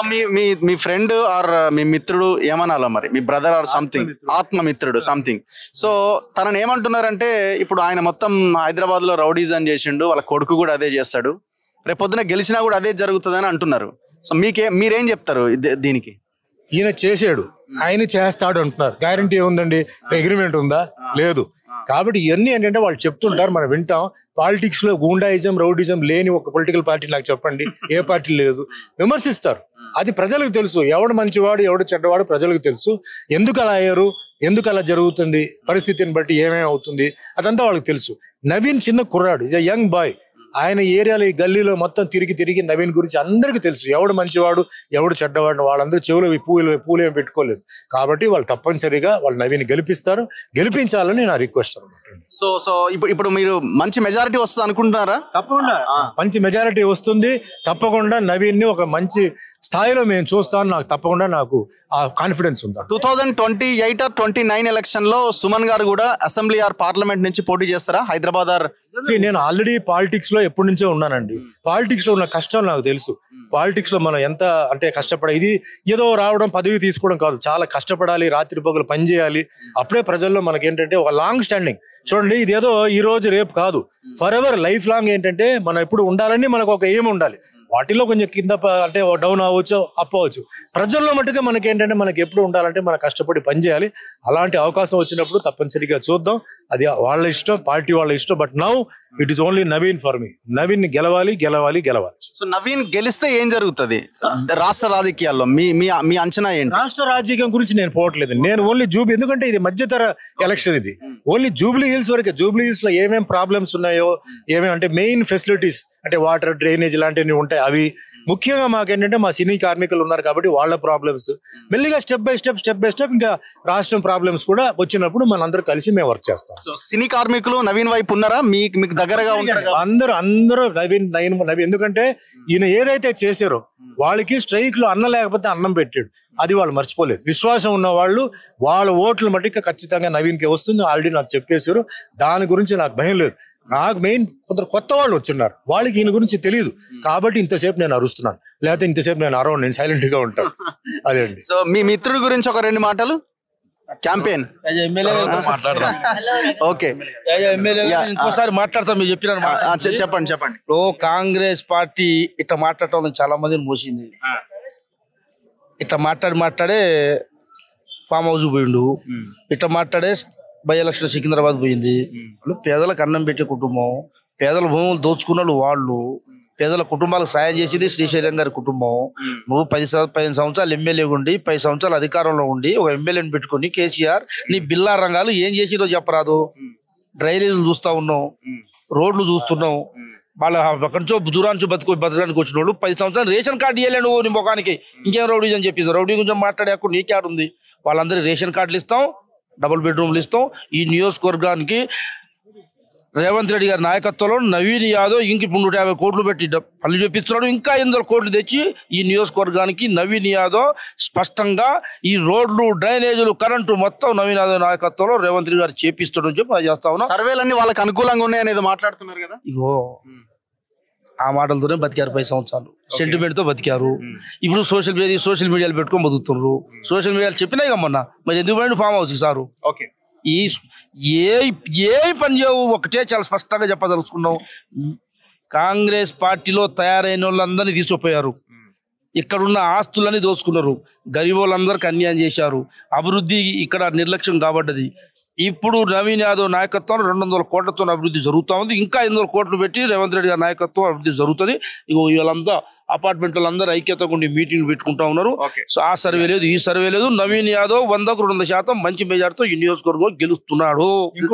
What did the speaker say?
So మీ friend or మీ మిత్రుడు ఏమనాలా మరి, మీ బ్రదర్ ఆర్ సంథింగ్, ఆత్మమిత్రుడు సంథింగ్. సో తనని ఏమంటున్నారంటే ఇప్పుడు ఆయన మొత్తం హైదరాబాద్ లో రౌడీజం చేసిండు, వాళ్ళ కొడుకు కూడా అదే చేస్తాడు, రేపొద్దున గెలిచినా కూడా అదే జరుగుతుందని అంటున్నారు. సో మీరేం చెప్తారు దీనికి? ఈయన చేసాడు, ఆయన చేస్తాడు అంటున్నారు. గ్యారంటీ ఏముందండి? అగ్రిమెంట్ ఉందా? లేదు. కాబట్టి ఇవన్నీ ఏంటంటే వాళ్ళు చెప్తుంటారు, మనం వింటాం. పాలిటిక్స్ లో గూండాయిజం, రౌడిజం లేని ఒక పొలిటికల్ పార్టీ నాకు చెప్పండి, ఏ పార్టీ లేదు. విమర్శిస్తారు, అది ప్రజలకు తెలుసు. ఎవడు మంచివాడు ఎవడు చెడ్డవాడు ప్రజలకు తెలుసు. ఎందుకు అలా అయ్యారు, ఎందుకు అలా జరుగుతుంది, పరిస్థితిని బట్టి ఏమేమి అవుతుంది, అదంతా వాళ్ళకి తెలుసు. నవీన్ చిన్న కుర్రాడు, ఈజ్ అ యంగ్ బాయ్. ఆయన ఏరియాలో ఈ గల్లీలో మొత్తం తిరిగి నవీన్ గురించి అందరికీ తెలుసు. ఎవడు మంచివాడు ఎవడు చెడ్డవాడు వాళ్ళందరూ చెవులు పూలు ఏమి పెట్టుకోలేదు. కాబట్టి వాళ్ళు తప్పనిసరిగా వాళ్ళు నవీన్ గెలిపించాలని నా రిక్వెస్ట్ అనమాట. సో ఇప్పుడు మీరు మంచి మెజారిటీ వస్తుంది అనుకుంటున్నారా? తప్పకుండా మంచి మెజారిటీ వస్తుంది. తప్పకుండా నవీన్ ని ఒక మంచి స్థాయిలో మేము చూస్తాను. నాకు తప్పకుండా నాకు ఆ కాన్ఫిడెన్స్ ఉంది. 2028 or 29 ఎలక్షన్ లో సుమన్ గారు కూడా అసెంబ్లీ ఆర్ పార్లమెంట్ నుంచి పోటీ చేస్తారా హైదరాబాద్ ఆర్? నేను ఆల్రెడీ పాలిటిక్స్ లో ఎప్పటి నుంచో ఉన్నానండి. పాలిటిక్స్ లో ఉన్న కష్టం నాకు తెలుసు. పాలిటిక్స్ లో మనం ఎంత అంటే కష్టపడాలి. ఇది ఏదో రావడం పదవి తీసుకోవడం కాదు, చాలా కష్టపడాలి, రాత్రి పగలు పని చేయాలి. అప్పుడే ప్రజల్లో మనకి ఏంటంటే ఒక లాంగ్ స్టాండింగ్. చూడండి, ఇది ఏదో ఈ రోజు రేపు కాదు, ఫర్ ఎవర్ లైఫ్ లాంగ్. ఏంటంటే మనం ఎప్పుడు ఉండాలని మనకు ఒక ఏం ఉండాలి. వాటిలో కొంచెం కింద అంటే డౌన్ అవ్వచ్చు, అప్ అవ్వచ్చు. ప్రజల్లో మట్టుగా మనకి ఏంటంటే మనకి ఎప్పుడు ఉండాలంటే మనం కష్టపడి పని చేయాలి. అలాంటి అవకాశం వచ్చినప్పుడు తప్పనిసరిగా చూద్దాం. అది వాళ్ళ ఇష్టం, పార్టీ వాళ్ళ ఇష్టం. But now it is only Naveen for me. Naveen గెలవాలి. సో నవీన్ గెలిస్తే ఏం జరుగుతుంది రాష్ట్ర రాజకీయాల్లో? మీ అంచనా ఏంటి? రాష్ట్ర రాజకీయం గురించి నేను పోవట్లేదు. నేను ఓన్లీ ఎందుకంటే ఇది మధ్యతర ఎలక్షన్. ఇది ఓన్లీ జూబ్లీ హిల్స్ వరకే. జూబ్లీ హిల్స్ లో ఏమేమి ప్రాబ్లమ్స్ ఉన్నాయో, ఏమేమి అంటే మెయిన్ ఫెసిలిటీస్ అంటే వాటర్, డ్రైనేజ్ ఇలాంటివి ఉంటాయి. అవి ముఖ్యంగా మాకేంటంటే మా సినీ కార్మికులు ఉన్నారు కాబట్టి వాళ్ళ ప్రాబ్లమ్స్ మెల్లిగా స్టెప్ బై స్టెప్ ఇంకా రాష్ట్రం ప్రాబ్లమ్స్ కూడా వచ్చినప్పుడు మనందరూ కలిసి మేము వర్క్ చేస్తాం. సో సినీ కార్మికులు నవీన్ వైపు ఉన్నారా? మీకు దగ్గరగా ఉంటారు అందరూ నవీన్. ఎందుకంటే ఈయన ఏదైతే చేశారో వాళ్ళకి స్ట్రైక్ లో అన్నం లేకపోతే అన్నం పెట్టాడు. అది వాళ్ళు మర్చిపోలేదు. విశ్వాసం ఉన్న వాళ్ళు వాళ్ళ ఓట్లు మటుకు ఖచ్చితంగా నవీన్కి వస్తుంది. ఆల్రెడీ నాకు చెప్పేశారు. దాని గురించి నాకు భయం లేదు. నాకు మెయిన్ కొందరు కొత్త వాళ్ళు వచ్చిన్నారు, వాళ్ళకి ఈయన గురించి తెలియదు కాబట్టి ఇంతసేపు నేను అరుస్తున్నాను. లేకపోతే ఇంతసేపు నేను అరవను, నేను సైలెంట్ గా ఉంటాను. అదే అండి. సో మీ మిత్రుడి గురించి ఒక 2 మాటలు. క్యాంపెయిన్ ఓకే, ఇంకోసారి మాట్లాడతాం. మీరు చెప్పండి. ఓ కాంగ్రెస్ పార్టీ ఇట్లా మాట్లాడటం చాలా మందిని మోసింది. ఇట్లా మాట్లాడే ఫామ్ హౌస్ పోయిండు, ఇట్లా మాట్లాడే బై ఎలక్షన్ సికింద్రాబాద్ పోయింది. పేదలకు అన్నం పెట్టే కుటుంబం, పేదల భూములు దోచుకున్న వాళ్ళు, పేదల కుటుంబాలకు సాయం చేసేది శ్రీశైలం గారి కుటుంబం. నువ్వు 15 సంవత్సరాలు ఎమ్మెల్యే ఉండి 10 సంవత్సరాలు అధికారంలో ఉండి ఒక ఎమ్మెల్యేని పెట్టుకుని కేసీఆర్ నీ బిల్లా రంగాలు ఏం చేసిరో చెప్పరాదు. డ్రైనేజీలు చూస్తా ఉన్నావు, రోడ్లు చూస్తున్నావు. వాళ్ళ కొంచెం దూరానికి బతకడానికి వచ్చిన వాళ్ళు 10 సంవత్సరాలు రేషన్ కార్డు ఇవ్వలే నువ్వు నీ ముఖానికి. ఇంకేం రౌడీ అని చెప్పేసి రౌడీ గురించి మాట్లాడే హక్కు నీకే ఉంది. వాళ్ళందరూ రేషన్ కార్డులు ఇస్తాం, డబుల్ బెడ్రూమ్లు ఇస్తాం. ఈ నియోజకవర్గానికి రేవంత్ రెడ్డి గారి నాయకత్వంలో నవీన్ యాదవ్ ఇంక 150 కోట్లు పెట్టి పనులు చూపిస్తున్నాడు. ఇంకా 800 కోట్లు తెచ్చి ఈ నియోజకవర్గానికి నవీన్ యాదవ్ స్పష్టంగా ఈ రోడ్లు, డ్రైనేజీలు, కరెంటు మొత్తం నవీన్ యాదవ్ నాయకత్వంలో రేవంత్ రెడ్డి గారు చేపిస్తాడని చెప్పి అది చేస్తా ఉన్నా. సర్వేలన్నీ వాళ్ళకి అనుకూలంగా ఉన్నాయనేది మాట్లాడుతున్నారు కదా. ఇగో ఆ మాటలతోనే బతికారు 10 సంవత్సరాలు, సెంటిమెంట్ తో బతికారు. ఇప్పుడు సోషల్ మీడియాలో పెట్టుకొని బతుకుతున్నారు. సోషల్ మీడియాలో చెప్పినా మొన్న మరి ఎందుకు పోయిండు ఫామ్ హౌస్ సారు? ఏ పని చేయవు. ఒకటే చాలా స్పష్టంగా చెప్పదలుచుకున్నాం. కాంగ్రెస్ పార్టీలో తయారైన వాళ్ళందరినీ తీసుకుపోయారు. ఇక్కడున్న ఆస్తులని దోచుకున్నారు. గరీబ్ వాళ్ళందరికీ అన్యాయం చేశారు. అభివృద్ధి ఇక్కడ నిర్లక్ష్యం కాబడ్డది. ఇప్పుడు నవీన్ యాదవ్ నాయకత్వం 200 కోట్లతో అభివృద్ధి జరుగుతూ ఉంది. ఇంకా 800 కోట్లు పెట్టి రేవంత్ రెడ్డి గారి నాయకత్వం అభివృద్ధి జరుగుతుంది. ఇగో వీళ్ళంతా అపార్ట్మెంట్ వాళ్ళందరూ ఐక్యతగా ఉండి మీటింగ్ పెట్టుకుంటా ఉన్నారు. సో ఆ సర్వే లేదు, ఈ సర్వే లేదు. నవీన్ యాదవ్ 100కు 200% మంచి మెజార్టీతో ఈ నియోజకవర్గం గెలుస్తున్నాడు.